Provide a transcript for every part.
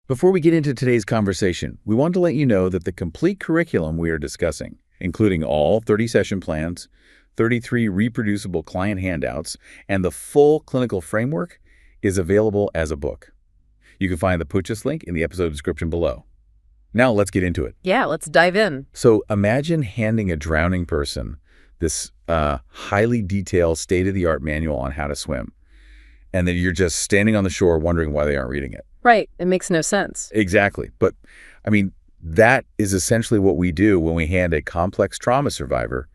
Before we get into today's conversation, we want to let you know that the complete curriculum we are discussing, including all 30 session plans, 33 reproducible client handouts, and the full clinical framework, is available as a book. You can find the purchase link in the episode description below. Now let's get into it. Yeah, let's dive in. So imagine handing a drowning person this highly detailed, state-of-the-art manual on how to swim, and then you're just standing on the shore wondering why they aren't reading it. Right. It makes no sense. Exactly. But, I mean, that is essentially what we do when we hand a complex trauma survivor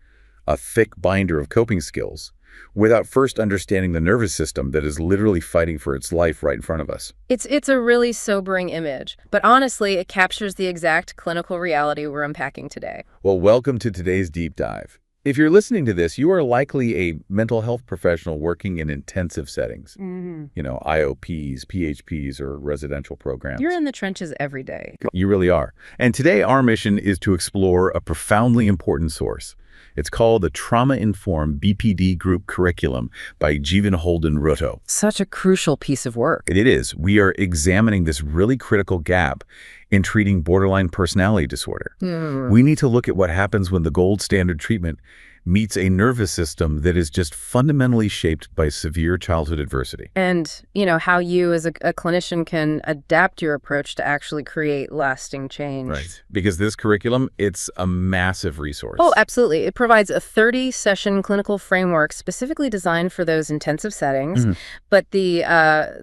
a thick binder of coping skills without first understanding the nervous system that is literally fighting for its life right in front of us. It's a really sobering image, but honestly, it captures the exact clinical reality we're unpacking today. Well, welcome to today's deep dive. If you're listening to this, you are likely a mental health professional working in intensive settings. You know, IOPs, PHPs, or residential programs. You're in the trenches every day. You really are. And today our mission is to explore a profoundly important source. It's called the Trauma-Informed BPD Group Curriculum by Jeevan Holden Rutto. Such a crucial piece of work. It is. We are examining this really critical gap in treating borderline personality disorder. We need to look at what happens when the gold standard treatment meets a nervous system that is just fundamentally shaped by severe childhood adversity. And, you know, how you as a clinician can adapt your approach to actually create lasting change. Right. Because this curriculum, it's a massive resource. Oh, absolutely. It provides a 30-session clinical framework specifically designed for those intensive settings. But the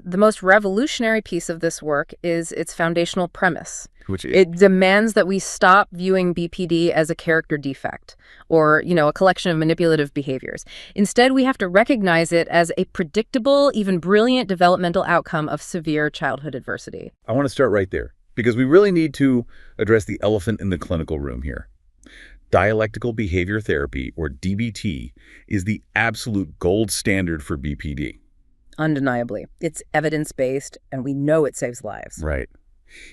most revolutionary piece of this work is its foundational premise. It demands that we stop viewing BPD as a character defect or, you know, a collection of manipulative behaviors. Instead, we have to recognize it as a predictable, even brilliant developmental outcome of severe childhood adversity. I want to start right there because we really need to address the elephant in the clinical room here. Dialectical behavior therapy, or DBT, is the absolute gold standard for BPD. Undeniably. It's evidence-based, and we know it saves lives. Right.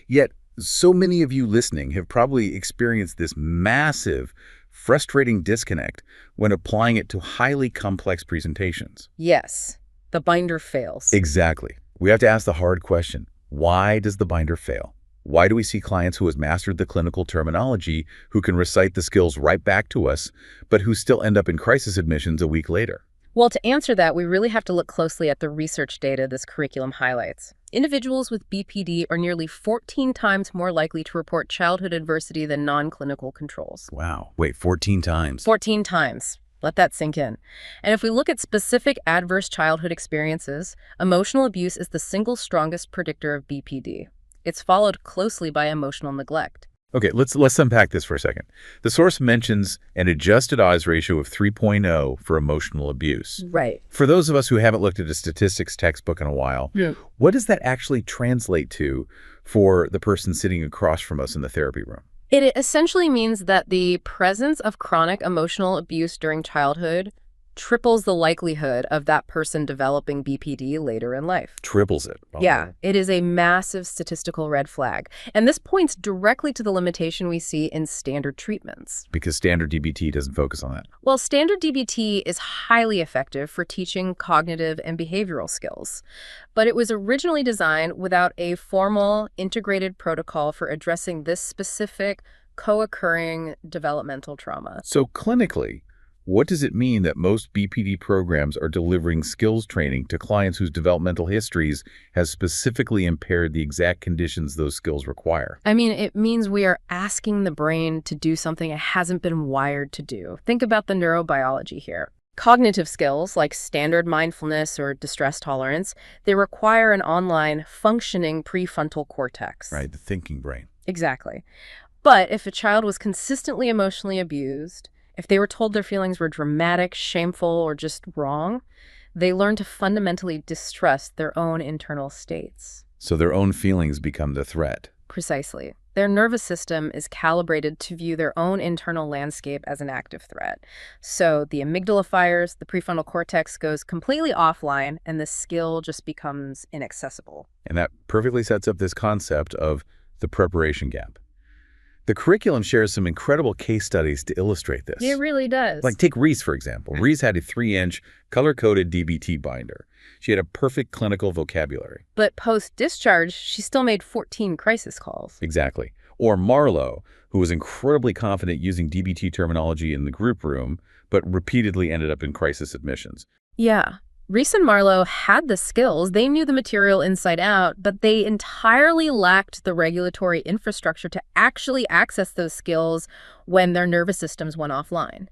Yet, so many of you listening have probably experienced this massive, frustrating disconnect when applying it to highly complex presentations. Yes, the binder fails. Exactly. We have to ask the hard question. Why does the binder fail? Why do we see clients who have mastered the clinical terminology, who can recite the skills right back to us, but who still end up in crisis admissions a week later? Well, to answer that, we really have to look closely at the research data this curriculum highlights. Individuals with BPD are nearly 14 times more likely to report childhood adversity than non-clinical controls. Wow. Wait, 14 times? 14 times. Let that sink in. And if we look at specific adverse childhood experiences, emotional abuse is the single strongest predictor of BPD. It's followed closely by emotional neglect. Okay, let's unpack this for a second. The source mentions an adjusted odds ratio of 3.0 for emotional abuse. Right. For those of us who haven't looked at a statistics textbook in a while, what does that actually translate to for the person sitting across from us in the therapy room? It essentially means that the presence of chronic emotional abuse during childhood triples the likelihood of that person developing BPD later in life. Triples it. Oh. Yeah, it is a massive statistical red flag. And this points directly to the limitation we see in standard treatments. Because standard DBT doesn't focus on that. Well, standard DBT is highly effective for teaching cognitive and behavioral skills. But it was originally designed without a formal, integrated protocol for addressing this specific, co-occurring developmental trauma. So clinically, what does it mean that most BPD programs are delivering skills training to clients whose developmental histories has specifically impaired the exact conditions those skills require? I mean, it means we are asking the brain to do something it hasn't been wired to do. Think about the neurobiology here. Cognitive skills like standard mindfulness or distress tolerance, they require an online functioning prefrontal cortex. Right, the thinking brain. Exactly. But if a child was consistently emotionally abused, if they were told their feelings were dramatic, shameful, or just wrong, they learn to fundamentally distrust their own internal states. So their own feelings become the threat. Precisely. Their nervous system is calibrated to view their own internal landscape as an active threat. So the amygdala fires, the prefrontal cortex goes completely offline, and the skill just becomes inaccessible. And that perfectly sets up this concept of the preparation gap. The curriculum shares some incredible case studies to illustrate this. It really does. Like take Reese, for example. Reese had a 3-inch color-coded DBT binder. She had a perfect clinical vocabulary. But post-discharge, she still made 14 crisis calls. Exactly. Or Marlo, who was incredibly confident using DBT terminology in the group room, but repeatedly ended up in crisis admissions. Yeah. Reese and Marlo had the skills. They knew the material inside out, but they entirely lacked the regulatory infrastructure to actually access those skills when their nervous systems went offline.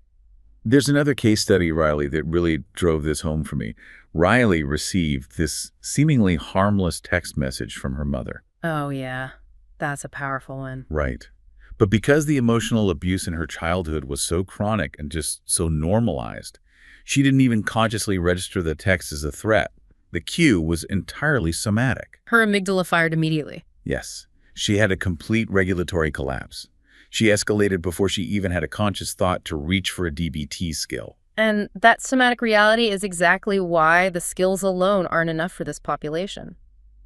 There's another case study, Riley, that really drove this home for me. Riley received this seemingly harmless text message from her mother. Oh, yeah. That's a powerful one. Right. But because the emotional abuse in her childhood was so chronic and just so normalized, she didn't even consciously register the text as a threat. The cue was entirely somatic. Her amygdala fired immediately. Yes. She had a complete regulatory collapse. She escalated before she even had a conscious thought to reach for a DBT skill. And that somatic reality is exactly why the skills alone aren't enough for this population.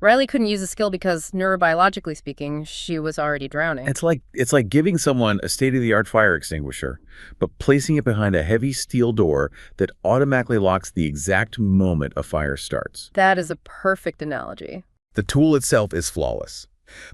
Riley couldn't use a skill because, neurobiologically speaking, she was already drowning. It's like giving someone a state-of-the-art fire extinguisher, but placing it behind a heavy steel door that automatically locks the exact moment a fire starts. That is a perfect analogy. The tool itself is flawless,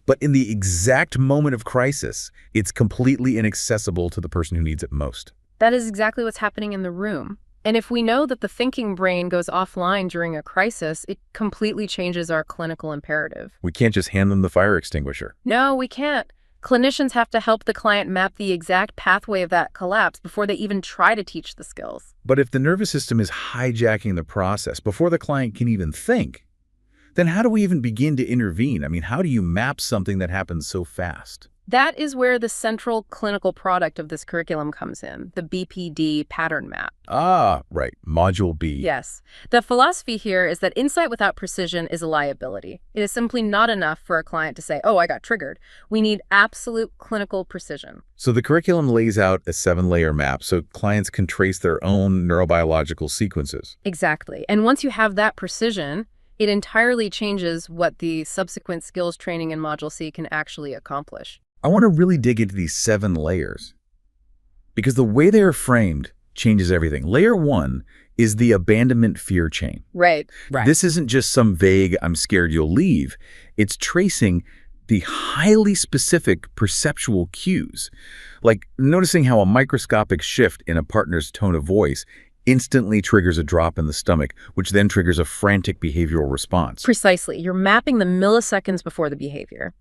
but in the exact moment of crisis, it's completely inaccessible to the person who needs it most. That is exactly what's happening in the room. And if we know that the thinking brain goes offline during a crisis, it completely changes our clinical imperative. We can't just hand them the fire extinguisher. No, we can't. Clinicians have to help the client map the exact pathway of that collapse before they even try to teach the skills. But if the nervous system is hijacking the process before the client can even think, then how do we even begin to intervene? I mean, how do you map something that happens so fast? That is where the central clinical product of this curriculum comes in, the BPD pattern map. Ah, right. Module B. Yes. The philosophy here is that insight without precision is a liability. It is simply not enough for a client to say, oh, I got triggered. We need absolute clinical precision. So the curriculum lays out a 7-layer map so clients can trace their own neurobiological sequences. Exactly. And once you have that precision, it entirely changes what the subsequent skills training in Module C can actually accomplish. I want to really dig into these 7 layers because the way they are framed changes everything. Layer 1 is the abandonment fear chain. Right. This isn't just some vague, I'm scared you'll leave. It's tracing the highly specific perceptual cues, like noticing how a microscopic shift in a partner's tone of voice instantly triggers a drop in the stomach, which then triggers a frantic behavioral response. Precisely. You're mapping the milliseconds before the behavior.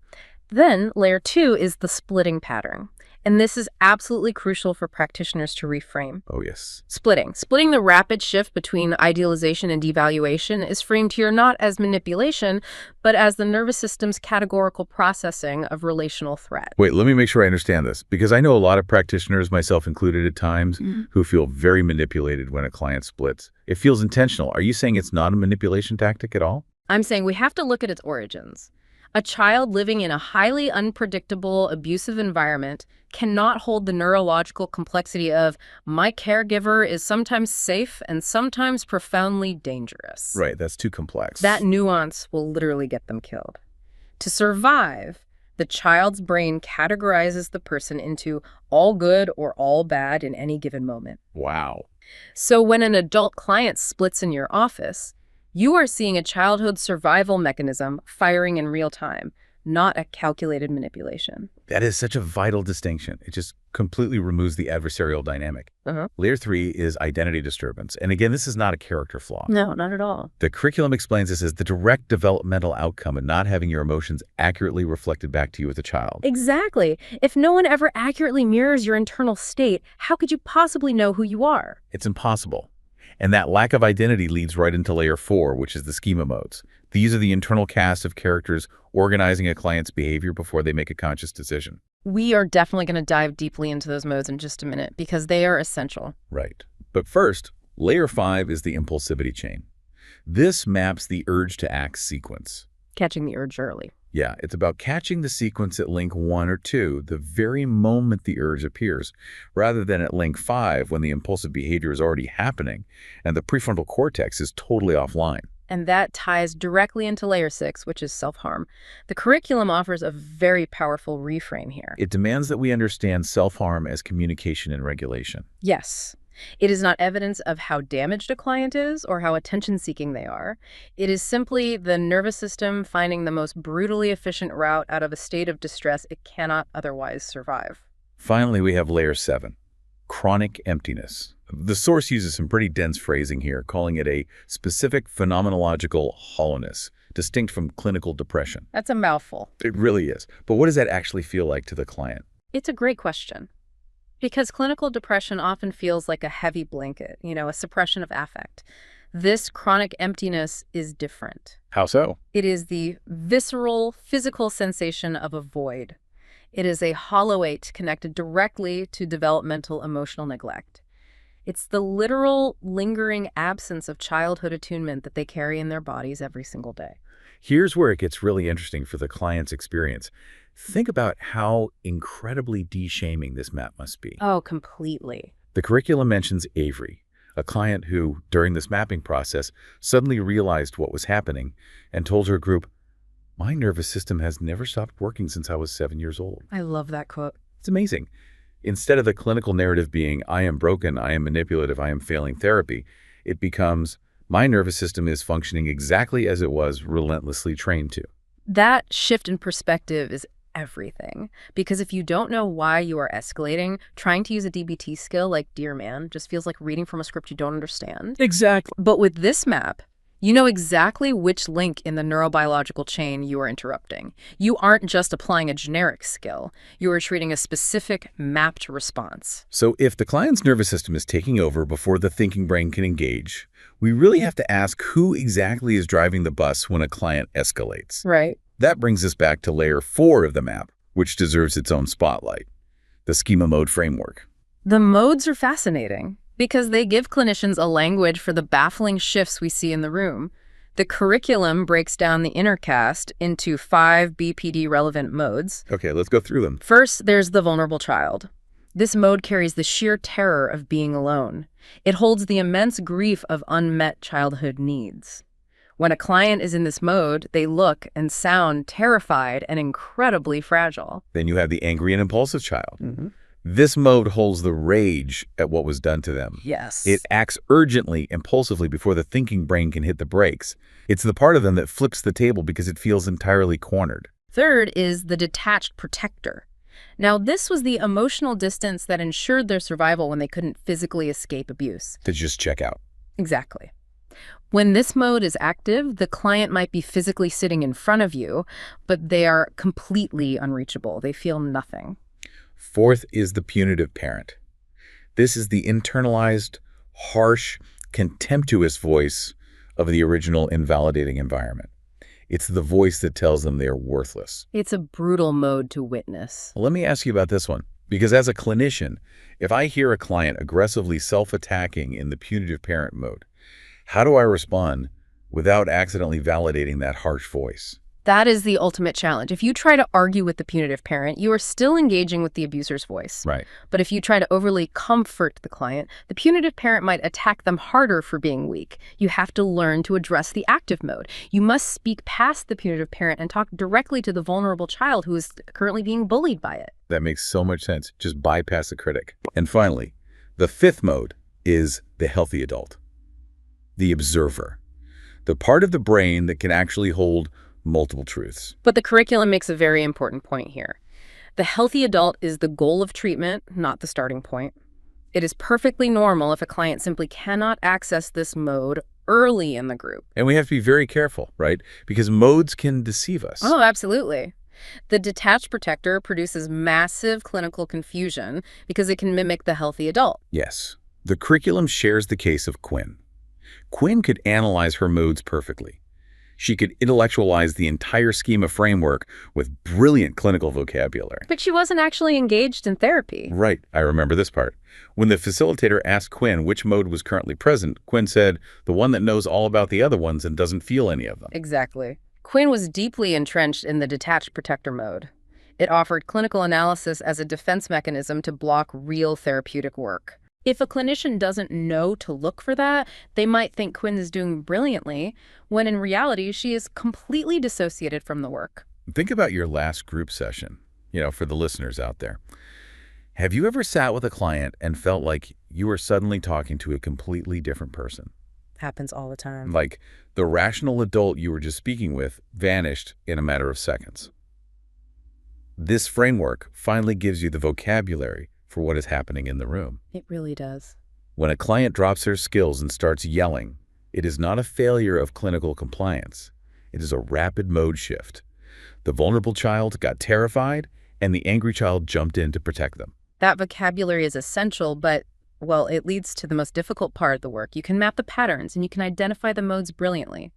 Then, layer 2 is the splitting pattern. And this is absolutely crucial for practitioners to reframe. Oh, yes. Splitting the rapid shift between idealization and devaluation is framed here not as manipulation, but as the nervous system's categorical processing of relational threat. Wait, let me make sure I understand this, because I know a lot of practitioners, myself included at times, who feel very manipulated when a client splits. It feels intentional. Are you saying it's not a manipulation tactic at all? I'm saying we have to look at its origins. A child living in a highly unpredictable, abusive environment cannot hold the neurological complexity of, my caregiver is sometimes safe and sometimes profoundly dangerous. Right, that's too complex. That nuance will literally get them killed. To survive, the child's brain categorizes the person into all good or all bad in any given moment. Wow. So when an adult client splits in your office, you are seeing a childhood survival mechanism firing in real time, not a calculated manipulation. That is such a vital distinction. It just completely removes the adversarial dynamic. Layer 3 is identity disturbance. And again, this is not a character flaw. No, not at all. The curriculum explains this as the direct developmental outcome of not having your emotions accurately reflected back to you as a child. Exactly. If no one ever accurately mirrors your internal state, how could you possibly know who you are? It's impossible. And that lack of identity leads right into layer 4, which is the schema modes. These are the internal cast of characters organizing a client's behavior before they make a conscious decision. We are definitely going to dive deeply into those modes in just a minute because they are essential. Right. But first, layer 5 is the impulsivity chain. This maps the urge to act sequence. Catching the urge early. Yeah, it's about catching the sequence at link 1 or 2, the very moment the urge appears, rather than at link 5 when the impulsive behavior is already happening and the prefrontal cortex is totally offline. And that ties directly into layer 6, which is self-harm. The curriculum offers a very powerful reframe here. It demands that we understand self-harm as communication and regulation. Yes. It is not evidence of how damaged a client is or how attention-seeking they are. It is simply the nervous system finding the most brutally efficient route out of a state of distress it cannot otherwise survive. Finally, we have layer 7, chronic emptiness. The source uses some pretty dense phrasing here, calling it a specific phenomenological hollowness, distinct from clinical depression. That's a mouthful. It really is. But what does that actually feel like to the client? It's a great question. Because clinical depression often feels like a heavy blanket, a suppression of affect. This chronic emptiness is different. How so? It is the visceral, physical sensation of a void. It is a hollow ache connected directly to developmental emotional neglect. It's the literal, lingering absence of childhood attunement that they carry in their bodies every single day. Here's where it gets really interesting for the client's experience. Think about how incredibly de-shaming this map must be. Oh, completely. The curriculum mentions Avery, a client who, during this mapping process, suddenly realized what was happening and told her group, "My nervous system has never stopped working since I was 7 years old." I love that quote. It's amazing. Instead of the clinical narrative being, "I am broken, I am manipulative, I am failing therapy," it becomes, "My nervous system is functioning exactly as it was relentlessly trained to." That shift in perspective is everything. Because if you don't know why you are escalating, trying to use a DBT skill like Dear Man just feels like reading from a script you don't understand. Exactly. But with this map, you know exactly which link in the neurobiological chain you are interrupting. You aren't just applying a generic skill. You are treating a specific mapped response. So if the client's nervous system is taking over before the thinking brain can engage, we really have to ask who exactly is driving the bus when a client escalates. Right. That brings us back to layer 4 of the map, which deserves its own spotlight, the schema mode framework. The modes are fascinating because they give clinicians a language for the baffling shifts we see in the room. The curriculum breaks down the inner cast into 5 BPD-relevant modes. Okay, let's go through them. First, there's the vulnerable child. This mode carries the sheer terror of being alone. It holds the immense grief of unmet childhood needs. When a client is in this mode, they look and sound terrified and incredibly fragile. Then you have the angry and impulsive child. Mm-hmm. This mode holds the rage at what was done to them. Yes. It acts urgently, impulsively before the thinking brain can hit the brakes. It's the part of them that flips the table because it feels entirely cornered. Third is the detached protector. Now, this was the emotional distance that ensured their survival when they couldn't physically escape abuse. To just check out. Exactly. When this mode is active, the client might be physically sitting in front of you, but they are completely unreachable. They feel nothing. Fourth is the punitive parent. This is the internalized, harsh, contemptuous voice of the original invalidating environment. It's the voice that tells them they are worthless. It's a brutal mode to witness. Well, let me ask you about this one, because as a clinician, if I hear a client aggressively self-attacking in the punitive parent mode, how do I respond without accidentally validating that harsh voice? That is the ultimate challenge. If you try to argue with the punitive parent, you are still engaging with the abuser's voice. Right. But if you try to overly comfort the client, the punitive parent might attack them harder for being weak. You have to learn to address the active mode. You must speak past the punitive parent and talk directly to the vulnerable child who is currently being bullied by it. That makes so much sense. Just bypass the critic. And finally, the fifth mode is the healthy adult, the observer, the part of the brain that can actually hold multiple truths. But the curriculum makes a very important point here. The healthy adult is the goal of treatment, not the starting point. It is perfectly normal if a client simply cannot access this mode early in the group. And we have to be very careful, right? Because modes can deceive us. Oh, absolutely. The detached protector produces massive clinical confusion because it can mimic the healthy adult. Yes. The curriculum shares the case of Quinn. Quinn could analyze her modes perfectly. She could intellectualize the entire schema framework with brilliant clinical vocabulary. But she wasn't actually engaged in therapy. Right. I remember this part. When the facilitator asked Quinn which mode was currently present, Quinn said, "The one that knows all about the other ones and doesn't feel any of them." Exactly. Quinn was deeply entrenched in the detached protector mode. It offered clinical analysis as a defense mechanism to block real therapeutic work. If a clinician doesn't know to look for that, they might think Quinn is doing brilliantly, when in reality, she is completely dissociated from the work. Think about your last group session, for the listeners out there. Have you ever sat with a client and felt like you were suddenly talking to a completely different person? Happens all the time. Like the rational adult you were just speaking with vanished in a matter of seconds. This framework finally gives you the vocabulary for what is happening in the room. It really does. When a client drops her skills and starts yelling, it is not a failure of clinical compliance. It is a rapid mode shift. The vulnerable child got terrified, and the angry child jumped in to protect them. That vocabulary is essential, but, well, it leads to the most difficult part of the work. You can map the patterns, and you can identify the modes brilliantly.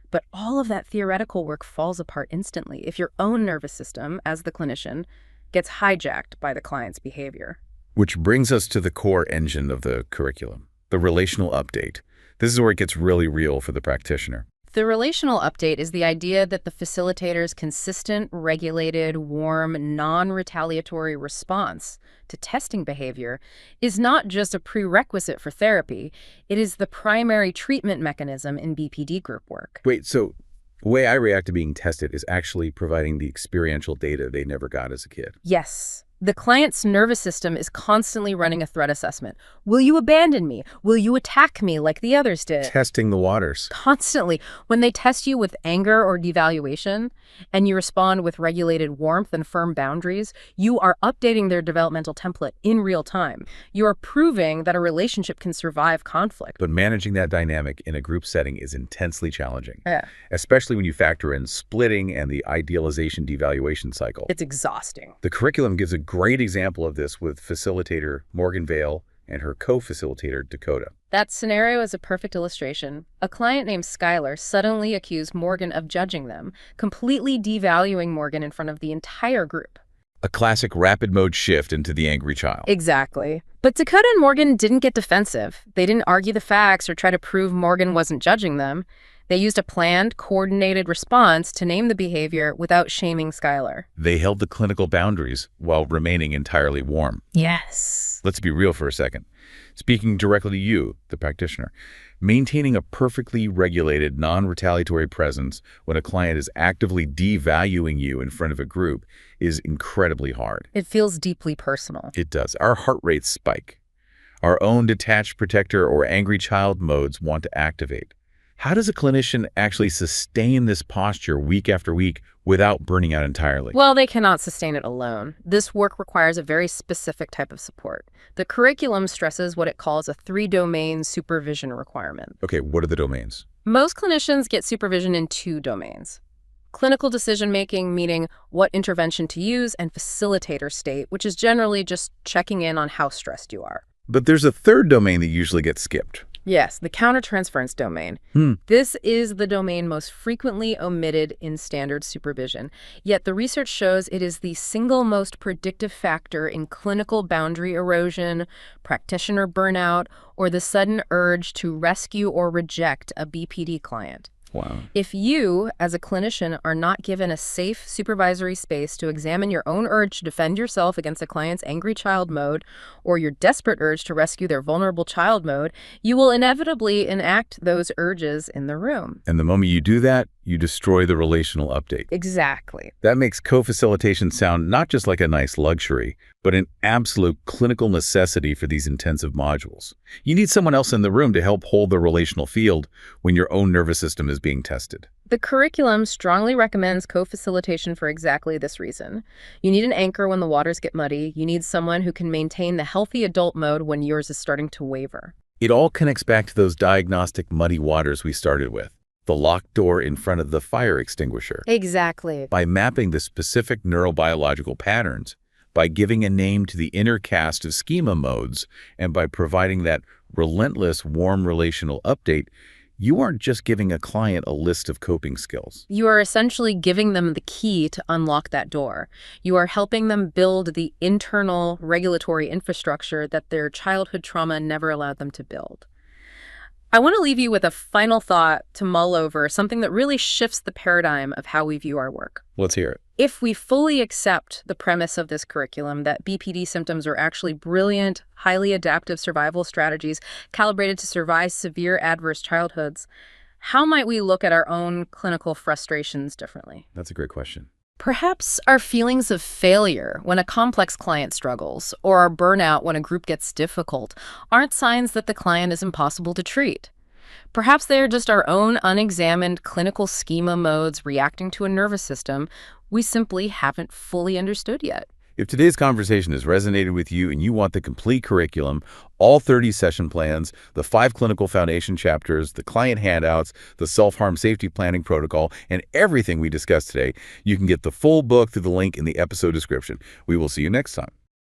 But all of that theoretical work falls apart instantly if your own nervous system, as the clinician, gets hijacked by the client's behavior. Which brings us to the core engine of the curriculum, the relational update. This is where it gets really real for the practitioner. The relational update is the idea that the facilitator's consistent, regulated, warm, non-retaliatory response to testing behavior is not just a prerequisite for therapy, it is the primary treatment mechanism in BPD group work. Wait, so the way I react to being tested is actually providing the experiential data they never got as a kid. Yes. The client's nervous system is constantly running a threat assessment. Will you abandon me? Will you attack me like the others did? Testing the waters. Constantly. When they test you with anger or devaluation, and you respond with regulated warmth and firm boundaries, you are updating their developmental template in real time. You are proving that a relationship can survive conflict. But managing that dynamic in a group setting is intensely challenging. Yeah. Especially when you factor in splitting and the idealization-devaluation cycle. It's exhausting. The curriculum gives a great example of this with facilitator Morgan Vale and her co-facilitator Dakota. That scenario is a perfect illustration. A client named Skylar suddenly accused Morgan of judging them, completely devaluing Morgan in front of the entire group. A classic rapid mode shift into the angry child. Exactly. But Dakota and Morgan didn't get defensive. They didn't argue the facts or try to prove Morgan wasn't judging them. They used a planned, coordinated response to name the behavior without shaming Skylar. They held the clinical boundaries while remaining entirely warm. Yes. Let's be real for a second. Speaking directly to you, the practitioner, maintaining a perfectly regulated, non-retaliatory presence when a client is actively devaluing you in front of a group is incredibly hard. It feels deeply personal. It does. Our heart rates spike. Our own detached protector or angry child modes want to activate. How does a clinician actually sustain this posture week after week without burning out entirely? Well, they cannot sustain it alone. This work requires a very specific type of support. The curriculum stresses what it calls a 3-domain supervision requirement. Okay, what are the domains? Most clinicians get supervision in 2 domains. Clinical decision-making, meaning what intervention to use, and facilitator state, which is generally just checking in on how stressed you are. But there's a third domain that usually gets skipped. Yes, the countertransference domain. This is the domain most frequently omitted in standard supervision, yet the research shows it is the single most predictive factor in clinical boundary erosion, practitioner burnout, or the sudden urge to rescue or reject a BPD client. Wow. If you, as a clinician, are not given a safe supervisory space to examine your own urge to defend yourself against a client's angry child mode or your desperate urge to rescue their vulnerable child mode, you will inevitably enact those urges in the room. And the moment you do that, you destroy the relational update. Exactly. That makes co-facilitation sound not just like a nice luxury, but an absolute clinical necessity for these intensive modules. You need someone else in the room to help hold the relational field when your own nervous system is being tested. The curriculum strongly recommends co-facilitation for exactly this reason. You need an anchor when the waters get muddy. You need someone who can maintain the healthy adult mode when yours is starting to waver. It all connects back to those diagnostic muddy waters we started with. The locked door in front of the fire extinguisher. Exactly. By mapping the specific neurobiological patterns, by giving a name to the inner cast of schema modes, and by providing that relentless, warm relational update, you aren't just giving a client a list of coping skills. You are essentially giving them the key to unlock that door. You are helping them build the internal regulatory infrastructure that their childhood trauma never allowed them to build. I want to leave you with a final thought to mull over, something that really shifts the paradigm of how we view our work. Let's hear it. If we fully accept the premise of this curriculum that BPD symptoms are actually brilliant, highly adaptive survival strategies calibrated to survive severe adverse childhoods, how might we look at our own clinical frustrations differently? That's a great question. Perhaps our feelings of failure when a complex client struggles, or our burnout when a group gets difficult, aren't signs that the client is impossible to treat. Perhaps they are just our own unexamined clinical schema modes reacting to a nervous system we simply haven't fully understood yet. If today's conversation has resonated with you and you want the complete curriculum, all 30 session plans, the 5 clinical foundation chapters, the client handouts, the self-harm safety planning protocol, and everything we discussed today, you can get the full book through the link in the episode description. We will see you next time.